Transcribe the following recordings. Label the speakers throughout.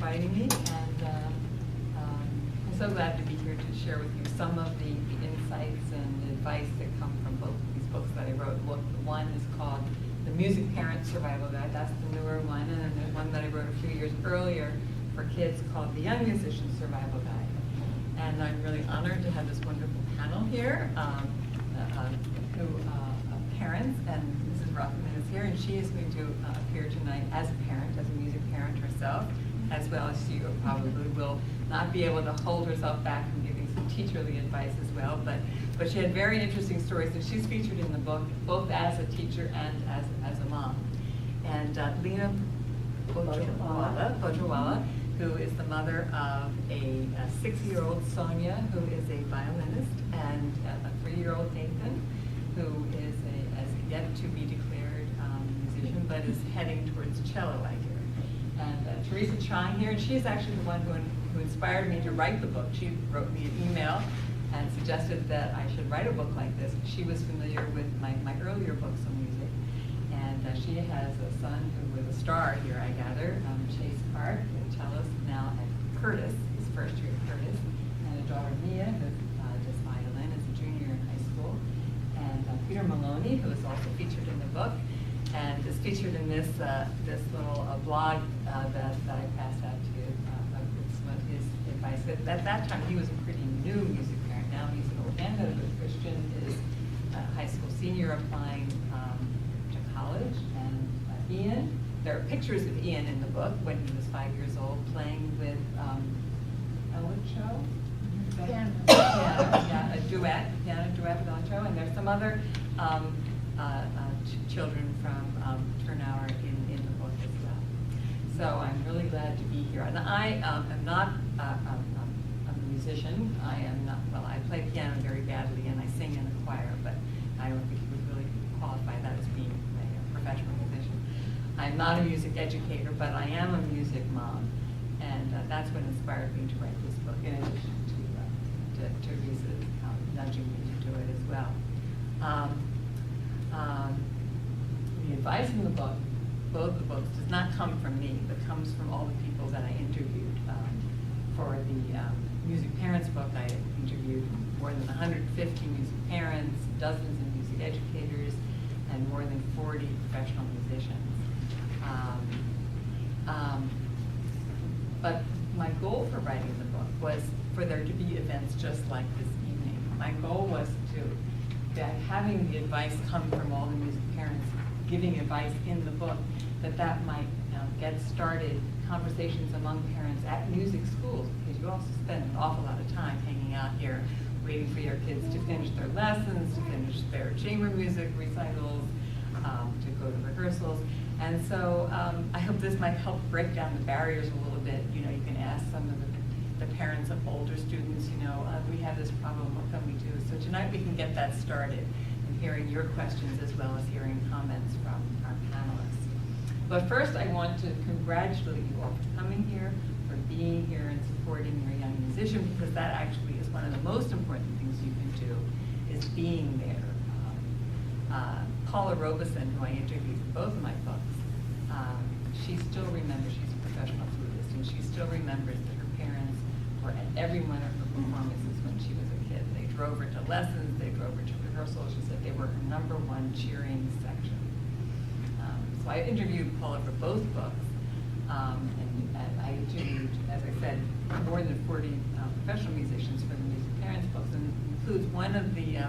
Speaker 1: inviting me, and I'm so glad to be here to share with you some of the insights and advice that come from both of these books that I wrote. One is called The Music Parent Survival Guide, that's the newer one, and then there's one that I wrote a few years earlier for kids called The Young Musician Survival Guide. And I'm really honored to have this wonderful panel here, parents, and Mrs. Rothman is here, and she is going to appear tonight as a parent, as a music parent herself, as well as she probably will not be able to hold herself back from giving some teacherly advice as well, but she had very interesting stories, and she's featured in the book both as a teacher and as a mom. And Lena Bojawala, who is the mother of a 6-year-old Sonia, who is a violinist, and a 3-year-old Nathan, who is as yet to be declared musician, but is heading towards cello, I hear. And Teresa Chang here, and she is actually the one who inspired me to write the book. She wrote me an email and suggested that I should write a book like this. She was familiar with my earlier books on music, and she has a son who was a star here, I gather, Chase Park, the cellist now at Curtis, his first year at Curtis, and a daughter, Mia, who does violin as a junior in high school, and Peter Maloney, who is also featured in the book, and is featured in this little blog that I passed out to you with some of his advice. At that time, he was a pretty new music parent. Now he's an old man, but Christian is a high school senior applying to college. And Ian, there are pictures of Ian in the book when he was 5 years old, playing with Ellen Cho. Yeah, a piano duet with Ellen Cho, and there's some other children from Turnauer in the book as well. So I'm really glad to be here. And I am not a musician. I am not, well, I play piano very badly and I sing in a choir, but I don't think you would really qualify that as being a professional musician. I'm not a music educator, but I am a music mom. And that's what inspired me to write this book, in addition to Teresa's nudging me to do it as well. The advice in the book, both the books, does not come from me, but comes from all the people that I interviewed. For the Music Parents book, I interviewed more than 150 music parents, dozens of music educators, and more than 40 professional musicians. But my goal for writing the book was for there to be events just like this evening. My goal was that having the advice come from all the music parents giving advice in the book, that might get started conversations among parents at music schools, because you also spend an awful lot of time hanging out here waiting for your kids to finish their lessons, to finish their chamber music recitals, to go to rehearsals. And so I hope this might help break down the barriers a little bit. You know, you can ask some of the parents of older students, we have this problem, what can we do? So tonight we can get that started and hearing your questions as well as hearing comments from our panelists. But first I want to congratulate you all for coming here, for being here and supporting your young musician, because that actually is one of the most important things you can do, is being there. Paula Robeson, who I interviewed for both of my books, she still remembers, she's a professional flutist, and she still remembers that her parents were at every one of her performances when she was a kid. They drove her to lessons, they drove her to rehearsals. She said they were her #1 cheering section. So I interviewed Paula for both books, and I interviewed, as I said, more than 40 professional musicians for the Music Parents books, and includes one of the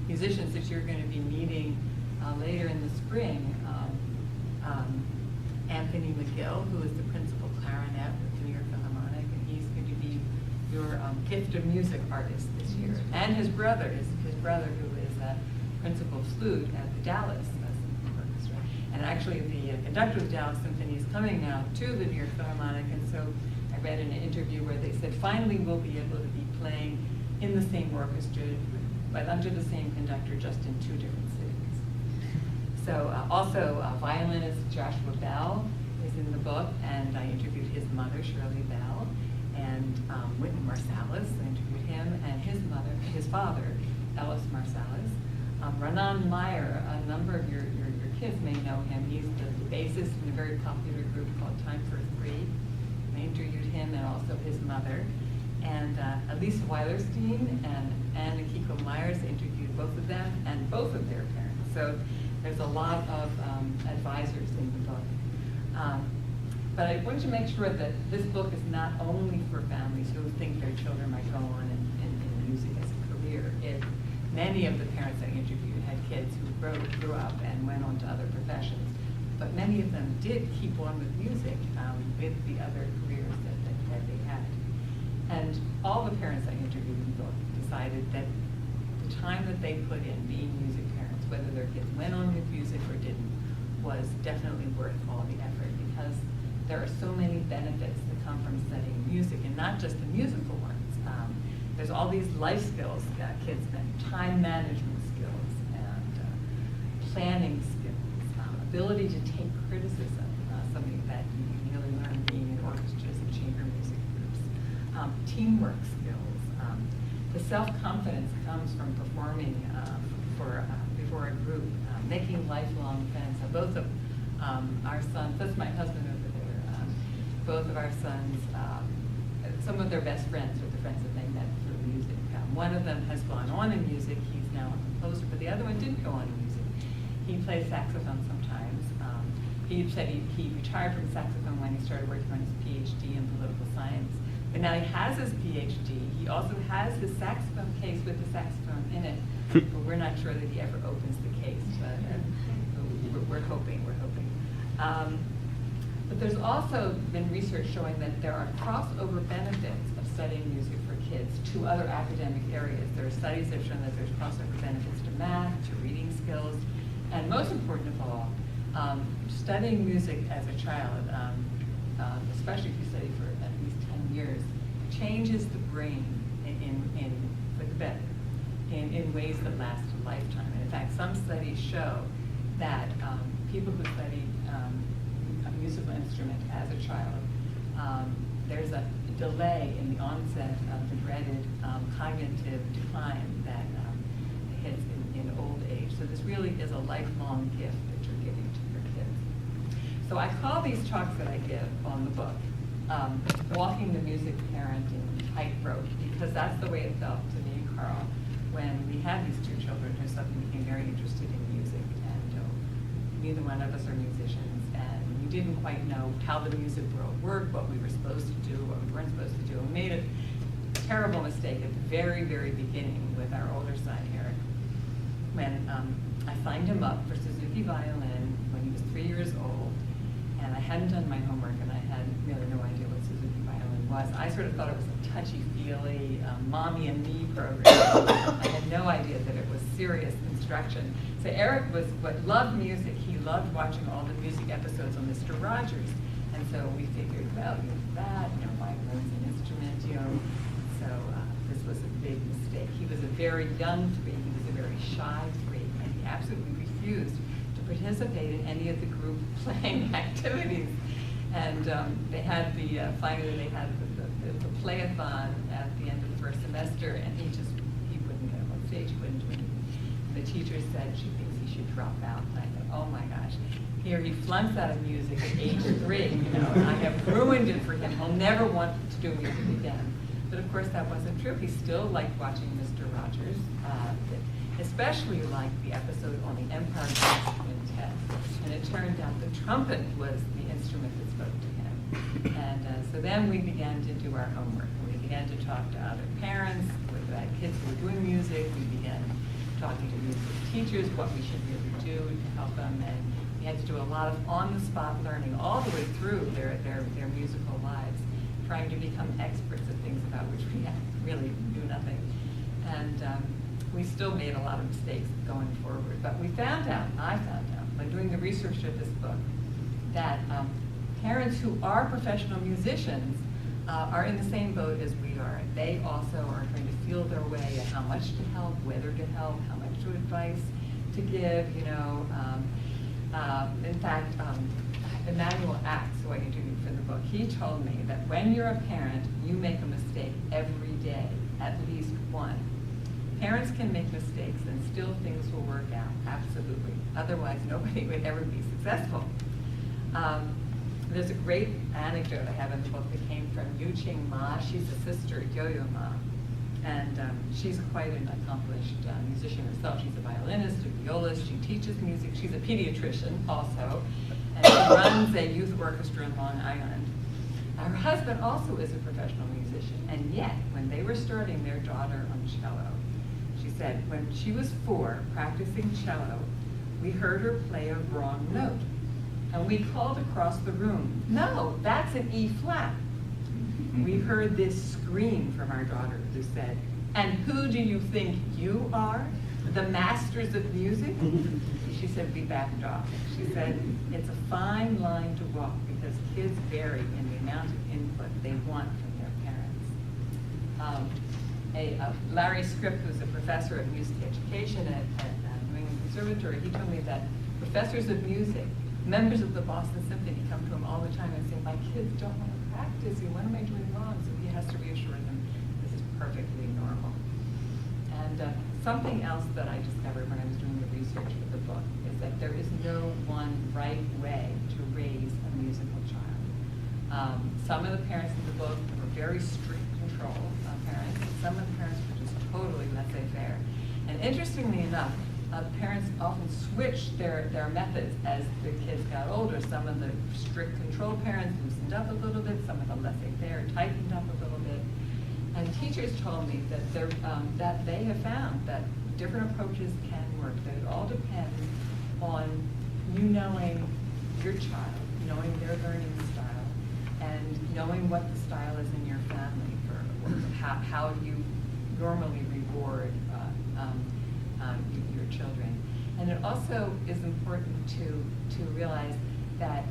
Speaker 1: musicians that you're going to be meeting later in the spring, Anthony McGill, who is the principal clarinet with the New York Philharmonic, and he's going to be your gift of music artist this year. And his brother, his brother, who is a principal flute at the Dallas Symphony Orchestra. And actually the conductor of the Dallas Symphony is coming now to the New York Philharmonic, and so I read in an interview where they said, finally we'll be able to be playing in the same orchestra, but under the same conductor, just in 2 different cities. So also violinist Joshua Bell is in the book, and I interviewed his mother, Shirley Bell, and Wynton Marsalis, I interviewed him, and his father, Ellis Marsalis. Renan Meyer, a number of your kids may know him. He's the bassist in a very popular group called Time for Three. I interviewed him. also his mother. And Elisa Weilerstein and Anna Kiko Myers interviewed both of them and both of their parents. So there's a lot of advisors in the book. But I wanted to make sure that this book is not only for families who think their children might go on in music as a career. Many of the parents I interviewed had kids who grew up and went on to other professions, but many of them did keep on with music with the other careers that they had. And all the parents I interviewed in the book decided that the time that they put in being music parents, whether their kids went on with music or didn't, was definitely worth all the effort, because there are so many benefits that come from studying music, and not just the musical ones. There's all these life skills that kids learn, time management skills, and planning skills, ability to take criticism, something that you really learn being in orchestras and chamber music groups, teamwork skills. The self-confidence comes from performing before a group, making lifelong friends. So both of our sons, that's my husband over there, both of our sons, some of their best friends are the friends that they met through music. One of them has gone on in music, he's now a composer, but the other one didn't go on in music. He plays saxophone sometimes. He said he retired from saxophone when he started working on his PhD in political science. But now he has his PhD. He also has his saxophone case with the saxophone in it. But we're not sure that he ever opens the case. But we're hoping. But there's also been research showing that there are crossover benefits of studying music for kids to other academic areas. There are studies that have shown that there's crossover benefits to math, to reading skills, and most important of all, studying music as a child, especially if you study for at least 10 years, changes the brain for the better in ways that last a lifetime. And in fact, some studies show that people who study a musical instrument as a child, there's a delay in the onset of the dreaded cognitive decline that hits in old age. So this really is a lifelong gift that you're giving to your kids. So I call these talks that I give on the book, Walking the Music Parent in Tightrope, because that's the way it felt to me and Carl when we had these two children who suddenly became very interested in music. And neither one of us are musicians, and we didn't quite know how the music world worked, what we were supposed to do, what we weren't supposed to do. We made a terrible mistake at the very, very beginning with our older son, Eric, when I signed him up for Suzuki violin when he was 3 years old, and I hadn't done my homework, and I had really no idea what Suzuki violin was. I sort of thought it was a touchy-feely, mommy and me program. I had no idea that it was serious instruction. So Eric loved music. He loved watching all the music episodes on Mr. Rogers. And so we figured, well, violin's an instrument, So this was a big mistake. He was a very young 3. He was a very shy 3, and he absolutely refused to participate in any of the group playing activities. And finally they had the play-a-thon at the end of the first semester, and he wouldn't get up on stage, he wouldn't do anything. The teacher said she thinks he should drop out. And I thought, oh my gosh, here he flunks out of music at age 3, and I have ruined it for him. He'll never want to do music again. But of course that wasn't true. He still liked watching Mr. Rogers, especially liked the episode on the Empire Brass Quintet. And it turned out the trumpet was the instrument that spoke to him. And so then we began to do our homework. We began to talk to other parents with kids who were doing music. We began talking to music teachers, what we should really do to help them. And we had to do a lot of on-the-spot learning all the way through their musical lives, trying to become experts at things about which we really knew nothing. And we still made a lot of mistakes going forward. But I found out, by doing the research for this book, that parents who are professional musicians are in the same boat as we are. They also are trying to feel their way at how much to help, whether to help, how much to advice to give, In fact, Emmanuel Axe, who I interviewed for the book, he told me that when you're a parent, you make a mistake every day, at least one. Parents can make mistakes and still things will work out, absolutely. Otherwise, nobody would ever be successful. There's a great anecdote I have in the book that came from Yu-Ching Ma. She's a sister of Yo-Yo Ma. And she's quite an accomplished musician herself. She's a violinist, a violist. She teaches music. She's a pediatrician also. And she runs a youth orchestra in Long Island. Her husband also is a professional musician. And yet, when they were starting their daughter on cello, she said, when she was 4, practicing cello, we heard her play a wrong note. And we called across the room, "No, that's an E flat." We heard this scream from our daughter who said, "And who do you think you are? The masters of music?" She said, we backed off. She said, it's a fine line to walk because kids vary in the amount of input they want from their parents. Larry Scripp, who's a professor of music education at New England Conservatory, he told me that professors of music, members of the Boston Symphony, come to him all the time and say, my kids don't want to practice, what am I doing wrong? So he has to reassure them this is perfectly normal. And something else that I discovered when I was doing the research for the book is that there is no one right way to raise a musical child. Some of the parents in the book were very strict control parents, and some of the parents were just totally laissez-faire. And interestingly enough, parents often switched their methods as the kids got older. Some of the strict control parents loosened up a little bit, some of the laissez-faire tightened up a little bit. And teachers told me that they have found that different approaches can work, that it all depends on you knowing your child, knowing their learning style, and knowing what the style is in your family for how you normally reward your children. And it also is important to realize that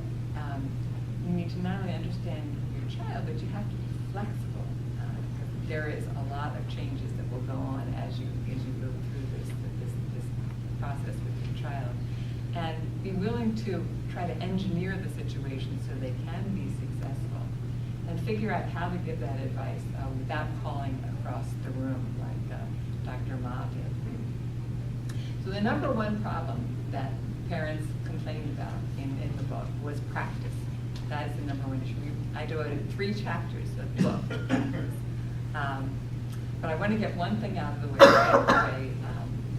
Speaker 1: you need to not only understand your child, but you have to be flexible. There is a lot of changes that will go on as you go through this process with your child. And be willing to try to engineer the situation so they can be successful. And figure out how to give that advice without calling across the room like Dr. Ma did. So the number one problem that parents complained about in the book was practice. That is the number one issue. I devoted 3 chapters of the book to practice. But I want to get one thing out of the way right away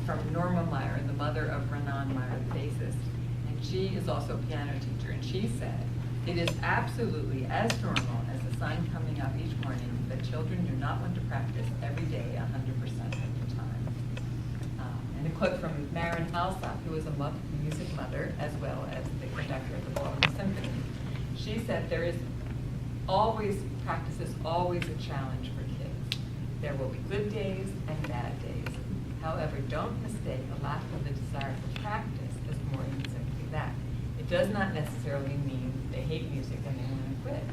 Speaker 1: from Norma Meyer, the mother of Renan Meyer, the bassist. And she is also a piano teacher. And she said, it is absolutely as normal as the sun coming up each morning that children do not want to practice every day 100% of the time. And a quote from Marin Alsop, who is a music mother as well as the conductor of the Boston Symphony. She said practice is always a challenge for kids. There will be good days and bad days. However, don't mistake a lack of the desire for practice as more than simply that. It does not necessarily mean they hate music and they want to quit.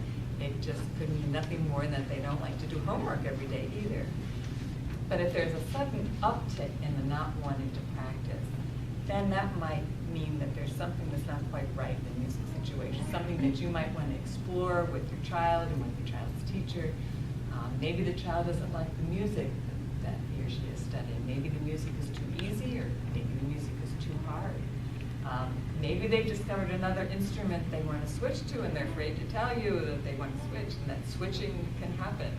Speaker 1: It just could mean nothing more than they don't like to do homework every day either. But if there's a sudden uptick in the not wanting to practice, then that might mean that there's something that's not quite right in the music situation, something that you might want to explore with your child and with your child's teacher. Maybe the child doesn't like the music that he or she is studying. Maybe the music is too easy, or maybe the music is too hard. Maybe they've discovered another instrument they want to switch to, and they're afraid to tell you that they want to switch, and that switching can happen.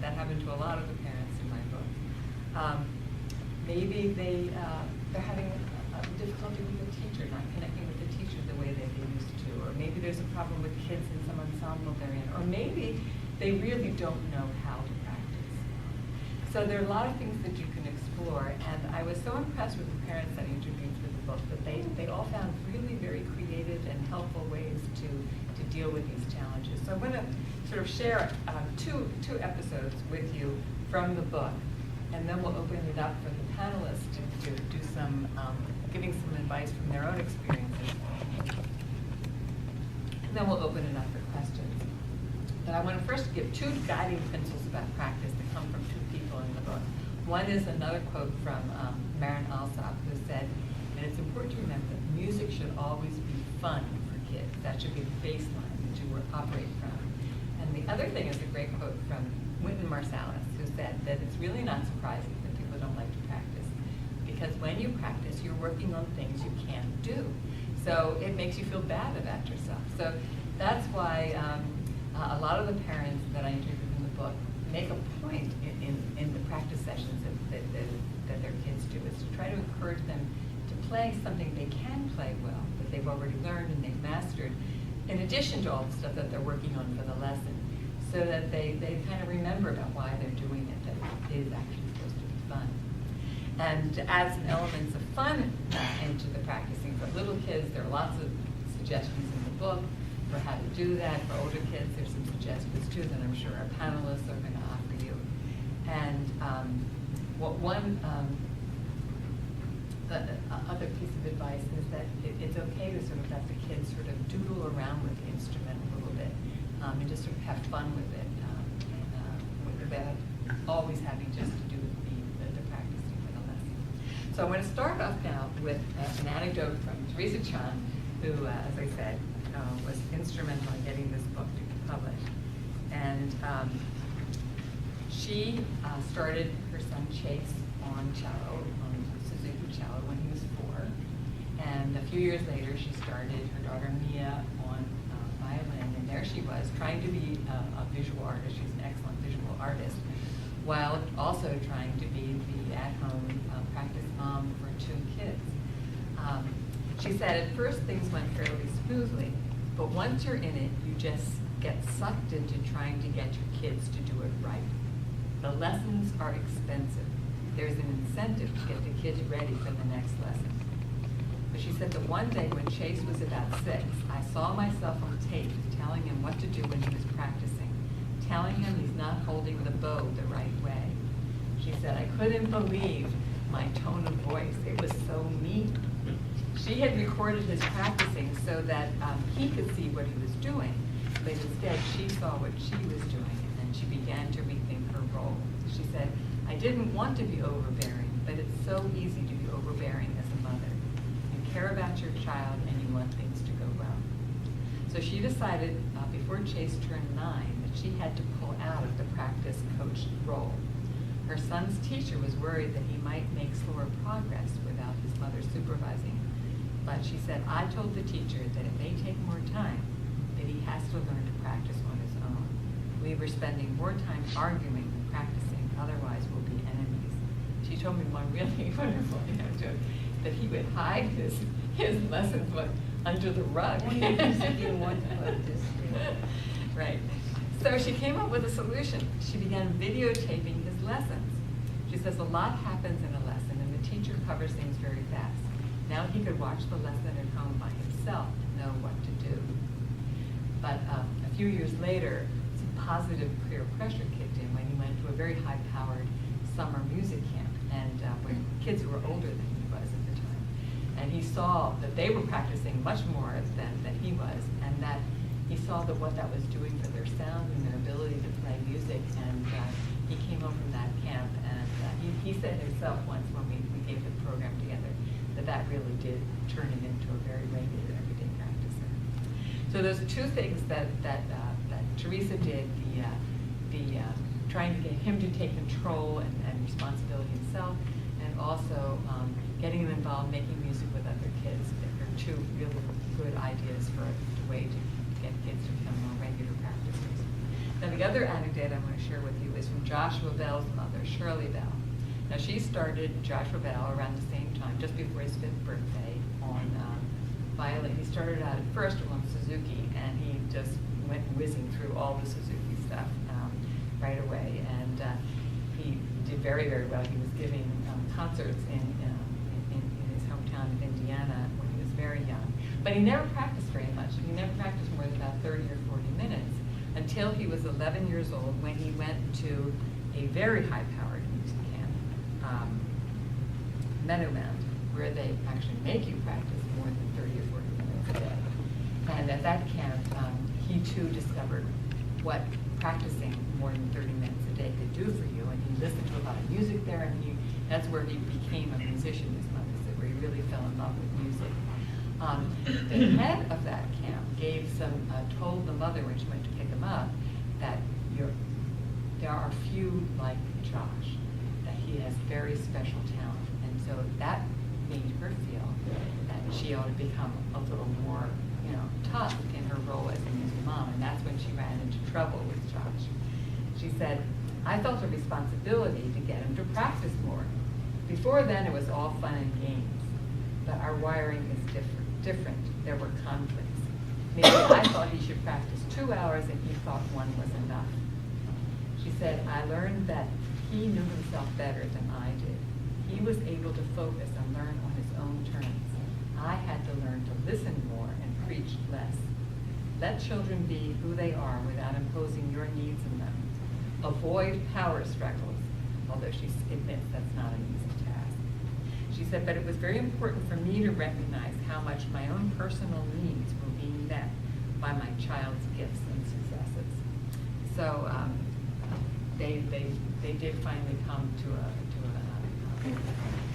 Speaker 1: That happened to a lot of the parents in my book. Maybe they're having difficulty with the teacher, not connecting with the teacher the way that they used to, or maybe there's a problem with kids in some ensemble they're in, or maybe they really don't know how to practice. So there are a lot of things that you can explore, and I was so impressed with the parents that interviewed for the book that they all found really very creative and helpful ways to deal with these challenges. So I'm going to sort of share two episodes with you from the book, and then we'll open it up for the panelists to do some giving some advice from their own experiences. And then we'll open it up for questions. But I want to first give 2 guiding principles about practice that come from 2 people in the book. One is another quote from Marin Alsop, who said that it's important to remember that music should always be fun for kids. That should be the baseline that you operate from. And the other thing is a great quote from Wynton Marsalis, who said that it's really not surprising that people don't like to practice, because when you practice, you're working on things you can't do. So it makes you feel bad about yourself. So that's why a lot of the parents that I interviewed in the book make a point in the practice sessions that their kids do, is to try to encourage them to play something they can play well, that they've already learned and they've mastered, in addition to all the stuff that they're working on for the lesson, so that they kind of remember about why they're doing it, that it is actually supposed to be fun. And to add some elements of fun into the practicing for little kids, there are lots of suggestions in the book for how to do that. For older kids, there's some suggestions too that I'm sure our panelists are going to offer you. And the other piece of advice is that it's okay to sort of let the kids sort of doodle around with the instrument a little bit, and just sort of have fun with it, without always having just to do the practicing for the lesson. So I'm going to start off now with an anecdote from Teresa Chan, who, as I said, was instrumental in getting this book to be published. And she started her son Chase on cello, on Suzuki cello, when he was 4. And a few years later, she started her daughter Mia on violin. And there she was, trying to be a visual artist. She's an excellent visual artist, while also trying to be the at-home practice mom for 2 kids. She said at first things went fairly smoothly, but once you're in it, you just get sucked into trying to get your kids to do it right. The lessons are expensive. There's an incentive to get the kids ready for the next lesson. But she said that one day when Chase was about 6, I saw myself on tape telling him what to do when he was practicing, telling him he's not holding the bow the right way. She said, I couldn't believe my tone of voice. It was so mean. She had recorded his practicing so that he could see what he was doing, but instead she saw what she was doing, and then she began to rethink her role. She said, I didn't want to be overbearing, but it's so easy to be overbearing as a mother. You care about your child and you want things to go well. So she decided before Chase turned 9 that she had to pull out of the practice coach role. Her son's teacher was worried that he might make slower progress without his mother supervising. But she said, I told the teacher that it may take more time, that he has to learn to practice on his own. We were spending more time arguing than practicing, otherwise we'll be enemies. She told me one really wonderful joke, that he would hide his lesson book under the rug. Right. So she came up with a solution. She began videotaping his lessons. She says a lot happens in a lesson and the teacher covers things very fast. Now he could watch the lesson at home by himself and know what to do. But a few years later, some positive peer pressure kicked in when he went to a very high-powered summer music camp, and when kids who were older than he was at the time. And he saw that they were practicing much more than he was, and that he saw that what that was doing for their sound and their ability to play music, and he came home from that camp, and he said himself once when we gave the program together, that really did turn him into a very regular everyday practicer. So those are 2 things that Teresa did, the trying to get him to take control and responsibility himself, and also getting him involved, making music with other kids. There are 2 really good ideas for a way to get kids to become more regular practicers. Now the other anecdote I want to share with you is from Joshua Bell's mother, Shirley Bell. Now she started Joshua Bell around the same time, just before his 5th birthday, on violin. He started out at first on Suzuki, and he just went whizzing through all the Suzuki stuff right away. And he did very, very well. He was giving concerts in his hometown of Indiana when he was very young. But he never practiced very much. He never practiced more than about 30 or 40 minutes until he was 11 years old, when he went to a very high-powered music camp, Meadowland, where they actually make you practice more than 30 or 40 minutes a day. And at that camp, he too discovered what practicing more than 30 minutes a day could do for you. And he listened to a lot of music there, and that's where he became a musician, his mother said, where he really fell in love with music. The head of that camp told the mother when she went to pick him up that there are few like Josh, that he has very special talent. And so that made her feel that she ought to become a little more tough in her role as a new mom, and that's when she ran into trouble with Josh. She said, I felt a responsibility to get him to practice more. Before then, it was all fun and games, but our wiring is different. There were conflicts. Maybe I thought he should practice 2 hours and he thought 1 was enough. She said, I learned that he knew himself better than I did. He was able to focus and learn on his own terms. I had to learn to listen more and preach less. Let children be who they are without imposing your needs on them. Avoid power struggles, although she admits that's not an easy task. She said, but it was very important for me to recognize how much my own personal needs were being met by my child's gifts and successes. So they did finally come to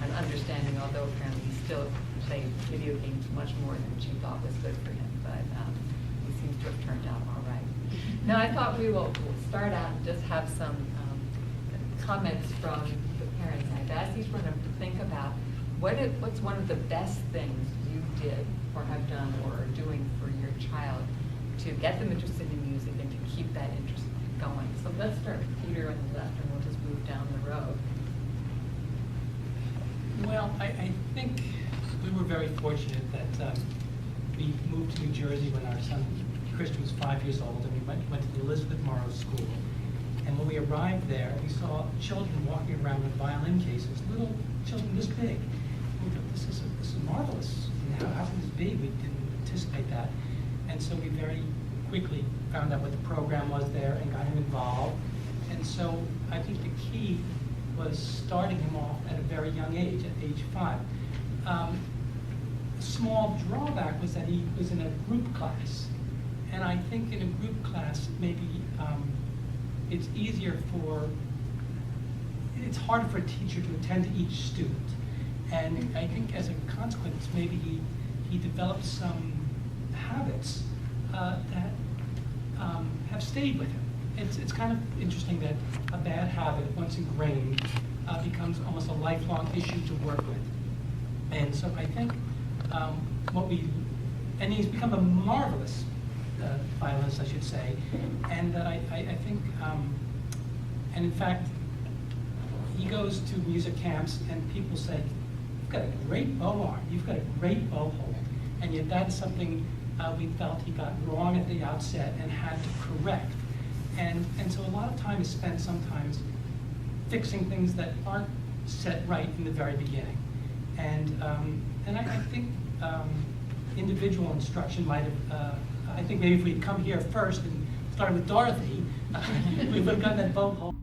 Speaker 1: an understanding, although apparently he still played video games much more than she thought was good for him, but he seems to have turned out all right. Now I thought we'll start out and just have some comments from the parents. I've asked each one of them to think about what's one of the best things you did or have done or are doing for your child to get them interested in music and to keep that interest going. So let's start with Peter on the left and we'll just move down the road.
Speaker 2: Well, I think we were very fortunate that we moved to New Jersey when our son Christian was 5 years old, and we went to the Elizabeth Morrow School. And when we arrived there, we saw children walking around with violin cases, little children this big. We thought, this is marvelous. How can this be? We didn't anticipate that. And so we very quickly found out what the program was there and got him involved. And so I think the key was starting him off at a very young age, at age 5. A small drawback was that he was in a group class. And I think in a group class, maybe it's harder for a teacher to attend to each student. And I think as a consequence, maybe he developed some habits that have stayed with him. It's kind of interesting that a bad habit, once ingrained, becomes almost a lifelong issue to work with. And so I think and he's become a marvelous violinist, I should say, and that I think, and in fact, he goes to music camps and people say, you've got a great bow arm, you've got a great bow hold, and yet that's something we felt he got wrong at the outset and had to correct. And so a lot of time is spent sometimes fixing things that aren't set right in the very beginning. And I think individual instruction might have, I think maybe if we'd come here first and started with Dorothy, we would have gotten that bow hold.